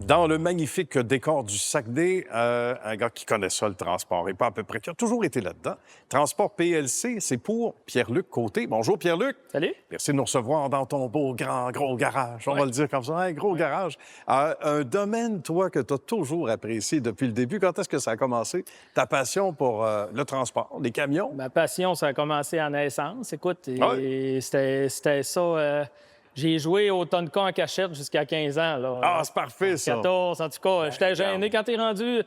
Dans le magnifique décor du Saguenay, un gars qui connaît ça, le transport, et pas à peu près, qui a toujours été là-dedans. Transport PLC, c'est pour Pierre-Luc Côté. Bonjour, Pierre-Luc. Salut. Merci de nous recevoir dans ton beau, grand, gros garage. On va le dire comme ça, un gros garage. Un domaine, toi, que tu as toujours apprécié depuis le début. Quand est-ce que ça a commencé, ta passion pour le transport, les camions? Ma passion, ça a commencé en naissance. Écoute, c'était ça. J'ai joué au Tonka en cachette jusqu'à 15 ans. Là. Ah, c'est parfait, ça. 14, en tout cas. J'étais gêné. Quand t'es rendu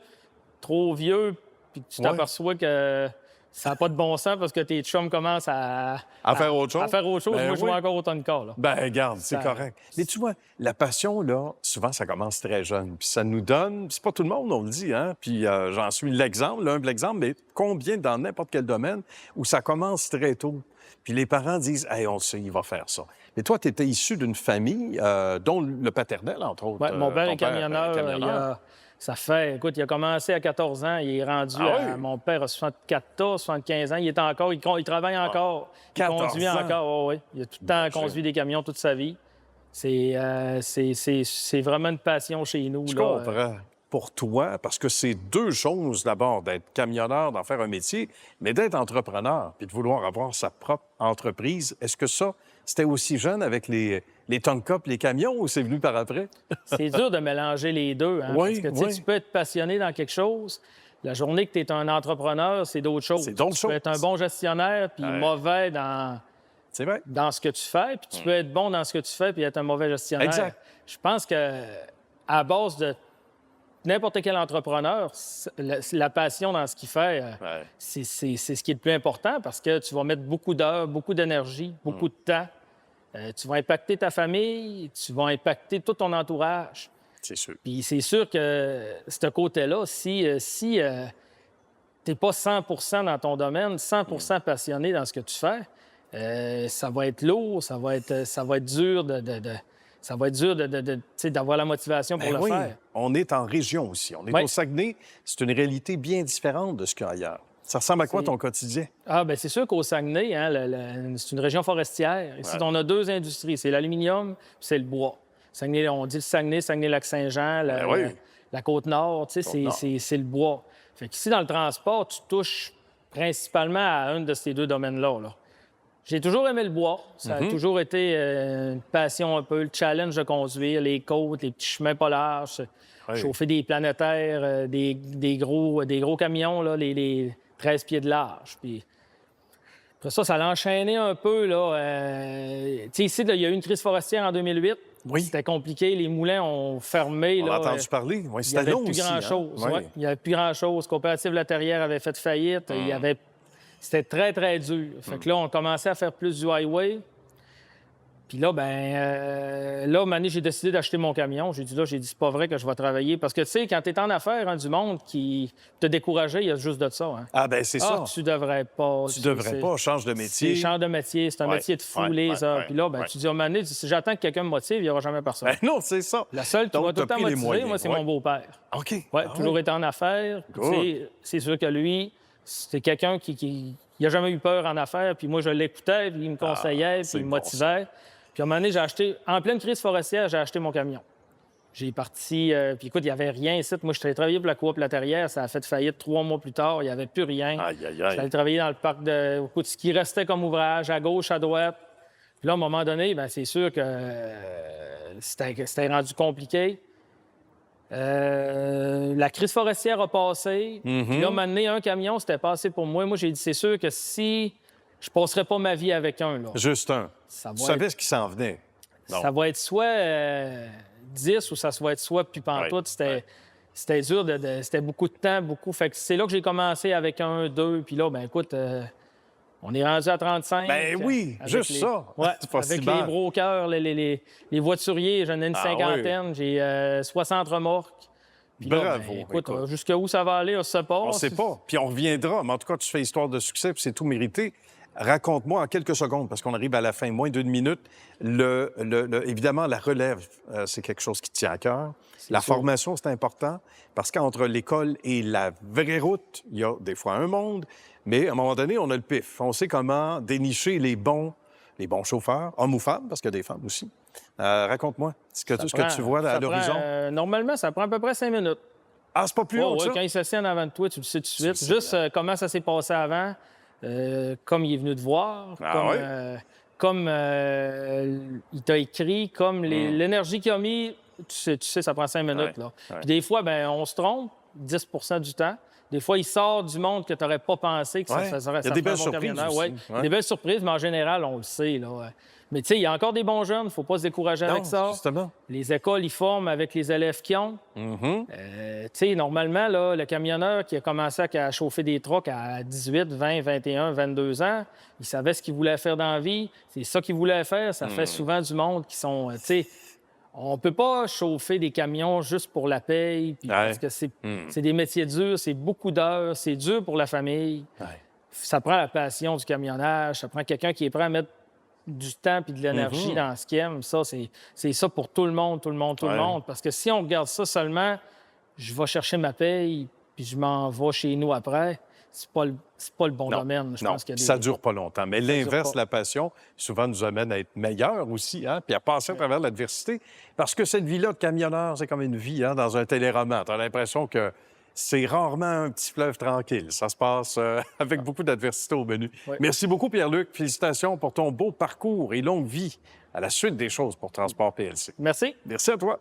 trop vieux puis que tu t'aperçois que ça n'a pas de bon sens parce que tes chums commencent à faire autre chose. À faire autre chose. Ben Moi, je joue encore au Tonka. Là. Ben, regarde, c'est correct. Mais tu vois, la passion, là, souvent, ça commence très jeune. Puis ça nous donne... C'est pas tout le monde, on le dit, hein? Puis j'en suis l'exemple, l'humble exemple, mais combien dans n'importe quel domaine où ça commence très tôt? Puis les parents disent, « Hey, on le sait, il va faire ça. » Mais toi, tu étais issu d'une famille dont le paternel, entre autres. Ouais, mon père est camionneur. Ça fait, écoute, il a commencé à 14 ans, il est rendu à... Mon père a 74, 75 ans, il travaille encore, il conduit encore, oh, oui. Il a tout le temps conduit des camions toute sa vie. C'est vraiment une passion chez nous. Je comprends. Pour toi, parce que c'est deux choses, d'abord, d'être camionneur, d'en faire un métier, mais d'être entrepreneur, puis de vouloir avoir sa propre entreprise. Est-ce que ça, c'était aussi jeune avec les Tonka et les camions, ou c'est venu par après? C'est dur de mélanger les deux, hein, oui, parce que tu peux être passionné dans quelque chose. La journée que tu es un entrepreneur, c'est d'autres choses. C'est d'autres choses. Tu peux être un bon gestionnaire, puis mauvais dans ce que tu fais, puis tu peux être bon dans ce que tu fais, puis être un mauvais gestionnaire. Exact. Je pense que à base de n'importe quel entrepreneur, la passion dans ce qu'il fait, c'est ce qui est le plus important parce que tu vas mettre beaucoup d'heures, beaucoup d'énergie, beaucoup de temps. Tu vas impacter ta famille, tu vas impacter tout ton entourage. C'est sûr. Puis c'est sûr que ce côté-là, si tu n'es pas 100 dans ton domaine, 100 passionné dans ce que tu fais, ça va être lourd, ça va être dur ça va être dur d'avoir la motivation pour le faire. On est en région aussi. On est au Saguenay. C'est une réalité bien différente de ce qu'il y a ailleurs. Ça ressemble à quoi ton quotidien? Ah, bien, c'est sûr qu'au Saguenay, hein, c'est une région forestière. Ici, on a deux industries. C'est l'aluminium puis c'est le bois. Saguenay, on dit le Saguenay, Saguenay-Lac-Saint-Jean, la Côte-Nord, c'est le bois. Fait qu'ici, dans le transport, tu touches principalement à un de ces deux domaines-là. Là. J'ai toujours aimé le bois. Ça a toujours été une passion un peu, le challenge de conduire, les côtes, les petits chemins pas larges, chauffer des planétaires, des gros camions, là, les 13 pieds de large. Puis après ça l'a enchaîné un peu. Ici, il y a eu une crise forestière en 2008. Oui. C'était compliqué. Les moulins ont fermé. On a entendu parler. Oui, c'était long aussi. Il n'y avait plus grand-chose. Coopérative La Terrière avait fait faillite. C'était très, très dur. Fait que là, on commençait à faire plus du highway. Puis là, une année, j'ai décidé d'acheter mon camion. J'ai dit, c'est pas vrai que je vais travailler. Parce que, tu sais, quand tu es en affaires, du monde qui te décourager, il y a juste de ça. Hein. Ah, bien, c'est ça. Tu devrais pas. Tu devrais pas, change de métier. Change de métier, c'est un métier de fou, les heures. Puis là, tu dis, à un moment donné, si j'attends que quelqu'un me motive, il n'y aura jamais personne. Non, c'est ça. La seule qui m'a tout le temps motivé, moi, c'est mon beau-père. OK. Toujours été en affaires. C'est sûr que lui, c'est quelqu'un qui n'a jamais eu peur en affaires. Puis moi, je l'écoutais, puis il me conseillait, puis il me motivait. Puis à un moment donné, j'ai acheté, en pleine crise forestière, j'ai acheté mon camion. J'ai parti, puis écoute, il n'y avait rien ici. Moi, je suis travaillé pour la Coop La Terrière, ça a fait faillite 3 mois plus tard, il n'y avait plus rien. J'allais travailler dans le parc de... Écoute, ce qui restait comme ouvrage, à gauche, à droite. Puis là, à un moment donné, c'est sûr que c'était rendu compliqué. La crise forestière a passé. Puis là, à un moment donné, un camion, c'était passé pour moi. Moi, j'ai dit, c'est sûr que si je ne passerais pas ma vie avec un, là. Juste un. Tu savais ce qui s'en venait. Ça va être soit 10 ou ça va être soit plus pantoute. C'était dur, c'était beaucoup de temps, beaucoup. Fait que c'est là que j'ai commencé avec 1, 2, puis là, écoute, on est rendu à 35. Ben oui, juste ça. C'est pas avec les brokers, les voituriers, j'en ai une cinquantaine, j'ai 60 remorques. Puis bravo. Là, écoute, jusqu'où ça va aller, on ne sait pas. On ne sait pas. Puis on reviendra. Mais en tout cas, tu fais histoire de succès, puis c'est tout mérité. Raconte-moi en quelques secondes, parce qu'on arrive à la fin, moins d'une minute. Évidemment, la relève, c'est quelque chose qui tient à cœur. La formation, c'est important, parce qu'entre l'école et la vraie route, il y a des fois un monde, mais à un moment donné, on a le pif. On sait comment dénicher les bons chauffeurs, hommes ou femmes, parce qu'il y a des femmes aussi, Raconte-moi ce que tu vois à l'horizon. Normalement, ça prend à peu près 5 minutes. Ah, c'est pas plus long que ça? Quand il s'assied en avant de toi, tu le sais tout de suite. Juste comment ça s'est passé avant, comme il est venu te voir, comme il t'a écrit, comme l'énergie qu'il a mis, tu sais, ça prend 5 minutes. Là. Puis des fois, on se trompe 10 du temps. Des fois, il sort du monde que tu n'aurais pas pensé que ça ferait. Il y a des belles surprises aussi. Des belles surprises, mais en général, on le sait. Là. Mais tu sais, il y a encore des bons jeunes, il ne faut pas se décourager avec ça. Justement. Les écoles, ils forment avec les élèves qu'ils ont. Tu sais, normalement, là, le camionneur qui a commencé à chauffer des trucks à 18, 20, 21, 22 ans, il savait ce qu'il voulait faire dans la vie. C'est ça qu'il voulait faire. Ça fait souvent du monde qui sont... tu sais, on peut pas chauffer des camions juste pour la paye, parce que c'est des métiers durs, c'est beaucoup d'heures, c'est dur pour la famille. Ça prend la passion du camionnage, ça prend quelqu'un qui est prêt à mettre du temps et de l'énergie dans ce qu'il aime. Ça, c'est ça pour tout le monde. Parce que si on regarde ça seulement, je vais chercher ma paye puis je m'en vais chez nous après, c'est pas le bon domaine. Je pense qu'il y a ça dure pas longtemps. Mais l'inverse, la passion, souvent nous amène à être meilleur aussi, puis à passer à travers l'adversité. Parce que cette vie-là de camionneur, c'est comme une vie dans un téléroman. Tu as l'impression que c'est rarement un petit fleuve tranquille. Ça se passe avec beaucoup d'adversité au menu. Merci beaucoup, Pierre-Luc. Félicitations pour ton beau parcours et longue vie à la suite des choses pour Transport PLC. Merci. Merci à toi.